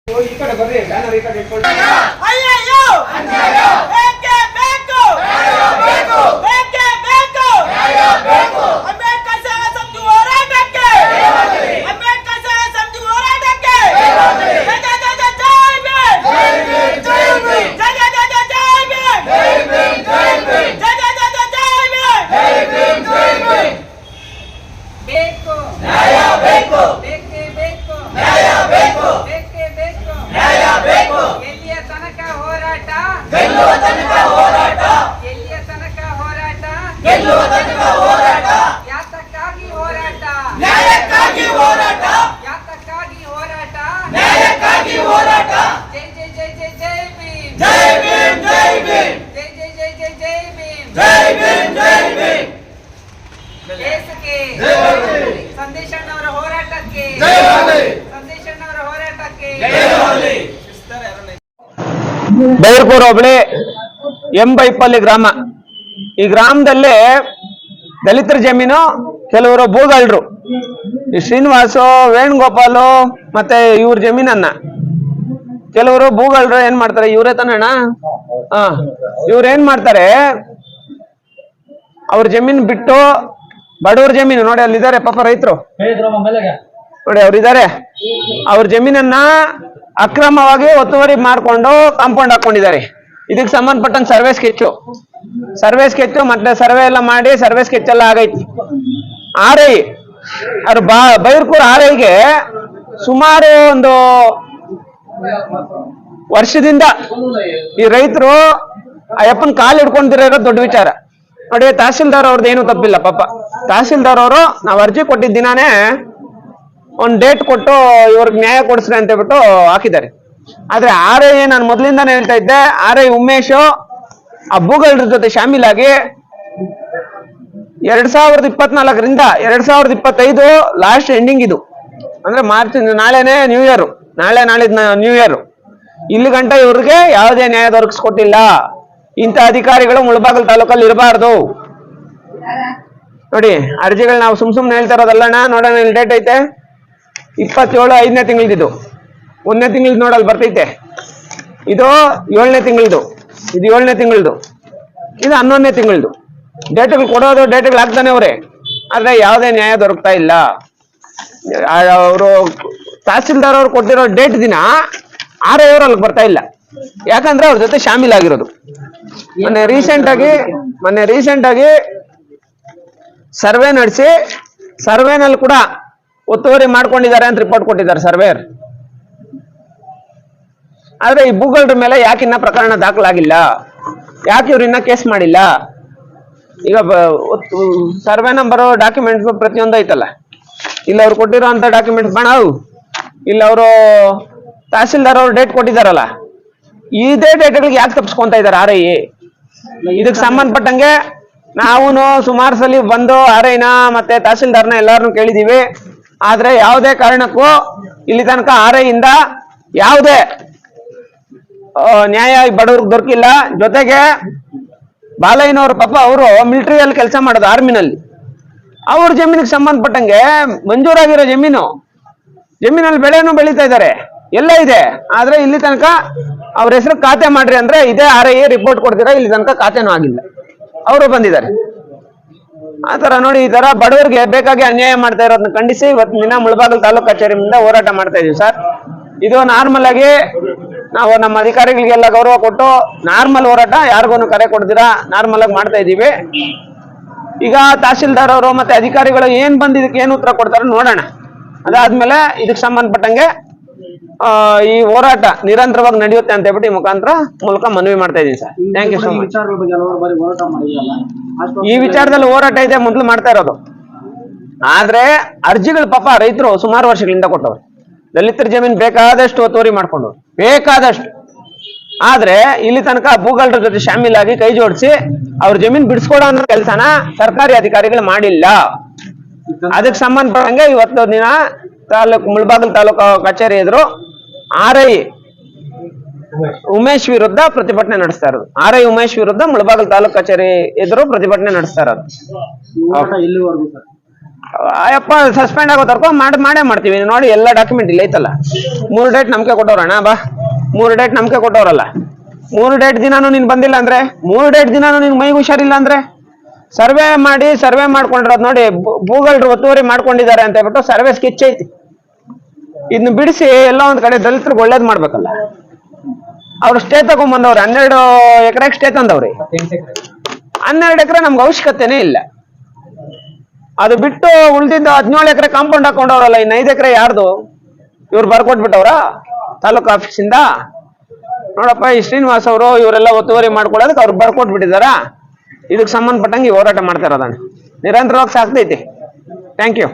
ಈ ಕಡೆ ಬರ್ರಿ, ಬ್ಯಾನರ್ ಈ ಕಡೆ ಇಟ್ಕೊಳ್ಳಿ. ಅಯ್ಯಯ್ಯೋ ಅನ್ಯಾಯ ಬೇಕೇ ಬೇಕು, ನ್ಯಾಯ ಬೇಕು, ಬೇಕೇ ಬೇಕು, ನ್ಯಾಯ ಬೇಕು. ಅಂಬೇಡ್ಕರ್ ಸೇವಾ ಸಮಿತಿ ಹೋರಾಟಕ್ಕೆ, ಅಂಬೇಡ್ಕರ್ ಸೇವಾ ಸಮಿತಿ ಹೋರಾಟಕ್ಕೆ ಜೈ ಜೈ ಜೈ ಜೈ ಜೈ ಭೀಮ್, ಜೈ ಭೀಮ್, ಜೈ ಭೀಮ್, ಜೈ ಜೈ ಜೈ ಜೈ ಜೈ ಭೀಮ್, ಜೈ ಭೀಮ್, ಜೈ ಭೀಮ್, ಜೈ ಜೈ ಜೈ ಜೈ ಜೈ ಭೀಮ್, ಜೈ ಭೀಮ್, ಜೈ ಭೀಮ್. ಬೇಕು ನ್ಯಾಯ ಬೇಕು, ಬೇಕೇ ಬೇಕು, ನ್ಯಾಯ ಬೇಕು, ಬೇಕೇ ಬೇಕು, ನ್ಯಾಯ ಬೇಕು. ಎಲ್ಲಿಯ ತನಕ ಹೋರಾಟ, ಗೆಲ್ಲುವ ತನಕ ಹೋರಾಟ, ಎಲ್ಲಿಯ ತನಕ ಹೋರಾಟ, ಗೆಲ್ಲುವ ತನಕ ಹೋರಾಟ, ಯಾತಕ್ಕಾಗಿ ಹೋರಾಟ, ನ್ಯಾಯಕ್ಕಾಗಿ ಹೋರಾಟ, ಯಾತಕ್ಕಾಗಿ ಹೋರಾಟ, ನ್ಯಾಯಕ್ಕಾಗಿ ಹೋರಾಟ. ಜೈ ಜೈ ಜೈ ಜೈ ಜೈ ಭೀಮ್, ಜೈ ಭೀಮ್, ಜೈ ಭೀಮ್, ಜೈ ಜೈ ಜೈ ಜೈ ಜೈ ಭೀಮ್. ಜೈ ಭೀಮ್, ಜೈ ಭೀಮ್. ದೇಶಕ್ಕೆ ಜಯವಾಗಲಿ. ಸಂದೇಶಣ್ಣವರ ಹೋರಾಟಕ್ಕೆ, ಜಯವಾಗಲಿ. ಸಂದೇಶಣ್ಣವರ ಹೋರಾಟಕ್ಕೆ. ಜಯವಾಗಲಿ. ಬೈರ್ಪುರ ಹೋಬಳಿ ಎಂಬೈಪಲ್ಲಿ ಗ್ರಾಮ. ಈ ಗ್ರಾಮದಲ್ಲಿ ದಲಿತರ ಜಮೀನು, ಕೆಲವರು ಭೂಗಳ್ರು, ಈ ಶ್ರೀನಿವಾಸು, ವೇಣುಗೋಪಾಲು ಮತ್ತೆ ಇವ್ರ ಜಮೀನನ್ನ ಕೆಲವರು ಭೂಗಳ್ರು ಏನ್ ಮಾಡ್ತಾರೆ, ಇವ್ರೇ ತಾನಣ್ಣ, ಇವ್ರು ಏನ್ ಮಾಡ್ತಾರೆ, ಅವ್ರ ಜಮೀನ್ ಬಿಟ್ಟು ಬಡವ್ರ ಜಮೀನು ನೋಡಿ, ಅಲ್ಲಿದ್ದಾರೆ ಪಾಪ ರೈತರು ನೋಡಿ, ಅವ್ರಿದ್ದಾರೆ, ಅವ್ರ ಜಮೀನನ್ನ ಅಕ್ರಮವಾಗಿ ಒತ್ತುವರಿ ಮಾಡ್ಕೊಂಡು ಕಾಂಪೌಂಡ್ ಹಾಕೊಂಡಿದ್ದಾರೆ. ಇದಕ್ಕೆ ಸಂಬಂಧಪಟ್ಟಂತ ಸರ್ವೆ ಸ್ಕೆಚ್ ಮತ್ತೆ ಸರ್ವೆ ಎಲ್ಲ ಮಾಡಿ ಸರ್ವೆ ಸ್ಕೆಚ್ ಎಲ್ಲ ಆಗೈತಿ. ಆರ್ಐ ಅವ್ರ ಬೈರ್ಕೂರ್ ಆರ್ಐಗೆ ಸುಮಾರು ಒಂದು ವರ್ಷದಿಂದ ಈ ರೈತರು ಅಯ್ಯಪ್ಪನ ಕಾಲು ಹಿಡ್ಕೊಂಡಿರೋ ದೊಡ್ಡ ವಿಚಾರ ನೋಡಿ. ತಹಸೀಲ್ದಾರ್ ಅವ್ರದ್ದು ಏನು ತಪ್ಪಿಲ್ಲ ಪಾಪ. ತಹಸೀಲ್ದಾರ್ ಅವರು ನಾವು ಅರ್ಜಿ ಕೊಟ್ಟಿದ್ದ ದಿನಾನೇ ಒಂದ್ ಡೇಟ್ ಕೊಟ್ಟು ಇವ್ರಿಗೆ ನ್ಯಾಯ ಕೊಡಿಸ್ರಿ ಅಂತ ಹೇಳ್ಬಿಟ್ಟು ಹಾಕಿದ್ದಾರೆ. ಆದ್ರೆ ಆರ್ಐ ನಾನು ಮೊದಲಿಂದಾನೇ ಹೇಳ್ತಾ ಇದ್ದೆ, ಆರ್ಐ ಉಮೇಶ್ ಆ ಭೂಗಳ್ರ ಜೊತೆ ಶಾಮೀಲಾಗಿ 2024ರಿಂದ 2025 ಲಾಸ್ಟ್ ಎಂಡಿಂಗ್ ಇದು, ಅಂದ್ರೆ ಮಾರ್ಚ್, ನಾಳೆನೆ ನ್ಯೂ ಇಯರ್, ನಾಳಿದ್ ನ್ಯೂ ಇಯರ್, ಇಲ್ಲಿ ಗಂಟ ಇವ್ರಿಗೆ ಯಾವುದೇ ನ್ಯಾಯ ದೊರಕಿಸ್ಕೊಟ್ಟಿಲ್ಲ. ಇಂಥ ಅಧಿಕಾರಿಗಳು ಮುಳಬಾಗಿಲು ತಾಲೂಕಲ್ಲಿ ಇರಬಾರ್ದು ನೋಡಿ. ಅರ್ಜಿಗಳು ನಾವು ಸುಮ್ನೆ ಹೇಳ್ತಾ ಇರೋದಲ್ಲಣ್ಣ. ನೋಡೋಣ, ಇಲ್ಲಿ ಡೇಟ್ ಐತೆ 27 5ನೇ ತಿಂಗಳದಿದು, 1ನೇ ತಿಂಗಳದ್ದು ನೋಡಲ್ಲಿ ಬರ್ತೈತೆ. ಇದು 7ನೇ ತಿಂಗಳದು, ಇದು 7ನೇ ತಿಂಗಳದು, ಇದು 11ನೇ ತಿಂಗಳದು. ಡೇಟ್ಗಳು ಕೊಡೋದು, ಡೇಟ್ಗಳು ಹಾಕ್ತಾನೆ ಅವ್ರೆ, ಆದ್ರೆ ಯಾವುದೇ ನ್ಯಾಯ ದೊರಕ್ತಾ ಇಲ್ಲ. ಅವರು ತಹಸೀಲ್ದಾರ್ ಅವ್ರು ಕೊಟ್ಟಿರೋ ಡೇಟ್ ದಿನ ಆರ್ಐ ಅವ್ರು ಅಲ್ಲಿಗೆ ಬರ್ತಾ ಇಲ್ಲ, ಯಾಕಂದ್ರೆ ಅವ್ರ ಜೊತೆ ಶಾಮೀಲಾಗಿರೋದು. ಮೊನ್ನೆ ರೀಸೆಂಟ್ ಆಗಿ ಸರ್ವೆ ನಡೆಸಿ ಸರ್ವೆನಲ್ಲಿ ಕೂಡ ಒತ್ತುವರಿ ಮಾಡ್ಕೊಂಡಿದ್ದಾರೆ ಅಂತ ರಿಪೋರ್ಟ್ ಕೊಟ್ಟಿದ್ದಾರೆ ಸರ್ವೇಯರ್. ಆದ್ರೆ ಈ ಭೂಗಳ್ರ ಮೇಲೆ ಯಾಕೆ ಇನ್ನ ಪ್ರಕರಣ ದಾಖಲಾಗಿಲ್ಲ, ಯಾಕೆ ಇವ್ರು ಇನ್ನ ಕೇಸ್ ಮಾಡಿಲ್ಲ? ಈಗ ಸರ್ವೆ ನಂಬರ್ ಡಾಕ್ಯುಮೆಂಟ್ಸ್ ಪ್ರತಿಯೊಂದು ಐತಲ್ಲ, ಇಲ್ಲ ಅವ್ರು ಕೊಟ್ಟಿರೋ ಅಂತ ಡಾಕ್ಯುಮೆಂಟ್ಸ್ ಬಣ, ಇಲ್ಲ ಅವರು ತಹಸೀಲ್ದಾರ್ ಅವ್ರು ಡೇಟ್ ಕೊಟ್ಟಿದಾರಲ್ಲ, ಇದೇ ಡೇಟ್ಗಳಿಗೆ ಯಾಕೆ ತಪ್ಪಿಸ್ಕೊಂತ ಇದಾರೆ ಆರ್ಐ? ಇದಕ್ಕೆ ಸಂಬಂಧಪಟ್ಟಂಗೆ ನಾವು ಸುಮಾರು ಸಲ ಬಂದು ಆರ್ಐನ ಮತ್ತೆ ತಹಸೀಲ್ದಾರ್ನ ಎಲ್ಲಾರನ್ನು ಕೇಳಿದೀವಿ. ಆದ್ರೆ ಯಾವುದೇ ಕಾರಣಕ್ಕೂ ಇಲ್ಲಿ ತನಕ ಆರ್ಐ ಇಂದ ಯಾವುದೇ ನ್ಯಾಯ ಬಡವ್ರಿಗೆ ದೊರಕಿಲ್ಲ. ಜೊತೆಗೆ ಬಾಲಯ್ಯನವ್ರ ಪಾಪ ಅವರು ಮಿಲಿಟರಿಯಲ್ಲಿ ಕೆಲಸ ಮಾಡೋದು, ಆರ್ಮಿನಲ್ಲಿ. ಅವ್ರ ಜಮೀನಿಗೆ ಸಂಬಂಧಪಟ್ಟಂಗೆ ಮಂಜೂರಾಗಿರೋ ಜಮೀನಲ್ಲಿ ಬೆಳೆನೂ ಬೆಳೀತಾ ಇದ್ದಾರೆ, ಎಲ್ಲ ಇದೆ. ಆದ್ರೆ ಇಲ್ಲಿ ತನಕ ಅವ್ರ ಹೆಸರು ಖಾತೆ ಮಾಡ್ರಿ ಅಂದ್ರೆ ಇದೇ ಆರ್ಐ ರಿಪೋರ್ಟ್ ಕೊಡ್ತೀರಾ, ಇಲ್ಲಿ ತನಕ ಖಾತೆನೂ ಆಗಿಲ್ಲ. ಅವರು ಬಂದಿದ್ದಾರೆ. ಆತರ ನೋಡಿ, ಈ ತರ ಬಡವರಿಗೆ ಬೇಕಾಗಿ ಅನ್ಯಾಯ ಮಾಡ್ತಾ ಇರೋದನ್ನ ಖಂಡಿಸಿ ಇವತ್ತಿನ ದಿನ ಮುಳಬಾಗಿಲು ತಾಲೂಕು ಕಚೇರಿ ಮುಂದೆ ಹೋರಾಟ ಮಾಡ್ತಾ ಇದೀವಿ ಸರ್. ಇದು ನಾರ್ಮಲ್ ಆಗಿ ನಾವು ನಮ್ಮ ಅಧಿಕಾರಿಗಳಿಗೆಲ್ಲ ಗೌರವ ಕೊಟ್ಟು ನಾರ್ಮಲ್ ಹೋರಾಟ, ಯಾರಿಗೂ ಕರೆ ಕೊಡ್ತೀರಾ ನಾರ್ಮಲ್ ಆಗಿ ಮಾಡ್ತಾ ಇದೀವಿ. ಈಗ ತಹಸೀಲ್ದಾರ್ ಅವರು ಮತ್ತೆ ಅಧಿಕಾರಿಗಳು ಏನ್ ಬಂದು ಇದಕ್ಕೆ ಏನು ಉತ್ತರ ಕೊಡ್ತಾರೆ ನೋಡೋಣ. ಅದಾದ್ಮೇಲೆ ಇದಕ್ಕೆ ಸಂಬಂಧಪಟ್ಟಂಗೆ ಈ ಹೋರಾಟ ನಿರಂತರವಾಗಿ ನಡೆಯುತ್ತೆ ಅಂತ ಹೇಳ್ಬಿಟ್ಟು ಈ ಮುಖಾಂತರ ಮೂಲಕ ಮನವಿ ಮಾಡ್ತಾ ಇದೀನಿ sir. Thank you so much. ಈ ವಿಚಾರದಲ್ಲಿ ಹೋರಾಟ ಇದೆ, ಮೊದಲು ಮಾಡ್ತಾ ಇರೋದು. ಆದ್ರೆ ಅರ್ಜಿಗಳು ಪಾಪ ರೈತರು ಸುಮಾರು ವರ್ಷಗಳಿಂದ ಕೊಟ್ಟವ್ರು. ದಲಿತರ ಜಮೀನ್ ಬೇಕಾದಷ್ಟು ಒತ್ತುವರಿ ಮಾಡ್ಕೊಂಡು, ಬೇಕಾದಷ್ಟು. ಆದ್ರೆ ಇಲ್ಲಿ ತನಕ ಭೂಗಳ್ರ ಜೊತೆ ಶಾಮೀಲಾಗಿ ಕೈ ಜೋಡಿಸಿ ಅವ್ರ ಜಮೀನ್ ಬಿಡಿಸ್ಕೊಡೋ ಅನ್ನೋ ಕೆಲಸನ ಸರ್ಕಾರಿ ಅಧಿಕಾರಿಗಳು ಮಾಡಿಲ್ಲ. ಅದಕ್ಕೆ ಸಂಬಂಧಪಟ್ಟಂಗೆ ಇವತ್ತು ದಿನ ಮುಳಬಾಗಿಲು ತಾಲೂಕು ಕಚೇರಿ ಎದುರು ಆರ್ಐ ಉಮೇಶ್ ವಿರುದ್ಧ ಪ್ರತಿಭಟನೆ ನಡೆಸ್ತಾ ಇರೋದು. ಆರ್ಐ ಉಮೇಶ್ ವಿರುದ್ಧ ಮುಳಬಾಗಿಲು ತಾಲೂಕು ಕಚೇರಿ ಎದುರು ಪ್ರತಿಭಟನೆ ನಡೆಸ್ತಾ ಇರೋದು. ಅಯ್ಯಪ್ಪ ಸಸ್ಪೆಂಡ್ ಆಗೋ ತರ್ಕೊ ಮಾಡೇ ಮಾಡ್ತೀವಿ ನೋಡಿ, ಎಲ್ಲ ಡಾಕ್ಯುಮೆಂಟ್ ಇಲ್ಲ ಐತಲ್ಲ. 3 ಡೇಟ್ ನಂಬಿಕೆ ಕೊಟ್ಟವ್ರಣ್ಣ, ಬಾ 3 ಡೇಟ್ ನಂಬಿಕೆ ಕೊಟ್ಟವ್ರಲ್ಲ. 3 ಡೇಟ್ ದಿನಾನು ನೀನ್ ಬಂದಿಲ್ಲ ಅಂದ್ರೆ, 3 ಡೇಟ್ ದಿನಾನು ನಿನ್ ಮೈಗೆ ಹುಷಾರಿಲ್ಲ ಅಂದ್ರೆ, ಸರ್ವೆ ಮಾಡ್ಕೊಂಡಿರೋದು ನೋಡಿ, ಭೂಗಳ್ರು ಒತ್ತುವರಿ ಮಾಡ್ಕೊಂಡಿದ್ದಾರೆ ಅಂತ ಹೇಳ್ಬಿಟ್ಟು ಸರ್ವೆ ಸ್ಕೆಚ್ ಐತಿ. ಇದನ್ನ ಬಿಡಿಸಿ ಎಲ್ಲ ಒಂದ್ ಕಡೆ ದಲಿತರಿಗೆ ಒಳ್ಳೇದ್ ಮಾಡ್ಬೇಕಲ್ಲ. ಅವ್ರು ಸ್ಟೇ ತಗೊಂಡ್ಬಂದವ್ರೆ, 12 ಎಕರೆಗೆ ಸ್ಟೇ ತಂದವ್ರಿ. 12 ಎಕರೆ ನಮ್ಗೆ ಅವಶ್ಯಕತೆನೇ ಇಲ್ಲ. ಅದು ಬಿಟ್ಟು ಉಳಿದಿದ್ದ 17 ಎಕರೆ ಕಾಂಪೌಂಡ್ ಹಾಕೊಂಡವ್ರಲ್ಲ, ಇನ್ನು 5 ಎಕರೆ ಯಾರ್ದು? ಇವ್ರು ಬರ್ಕೊಟ್ಬಿಟ್ಟವ್ರ ತಾಲೂಕು ಆಫೀಸಿಂದ? ನೋಡಪ್ಪ, ಈ ಶ್ರೀನಿವಾಸ್ ಅವರು ಇವರೆಲ್ಲ ಒತ್ತುವರಿ ಮಾಡ್ಕೊಳ್ಳೋದಕ್ಕೆ ಅವ್ರು ಬರ್ಕೊಟ್ಬಿಟ್ಟಿದಾರ. ಇದಕ್ಕೆ ಸಂಬಂಧಪಟ್ಟಂಗೆ ಹೋರಾಟ ಮಾಡ್ತಾ ಇರೋದಣ್ಣ, ನಿರಂತರವಾಗಿ ಸಾಕ್ತೈತಿ. Thank you.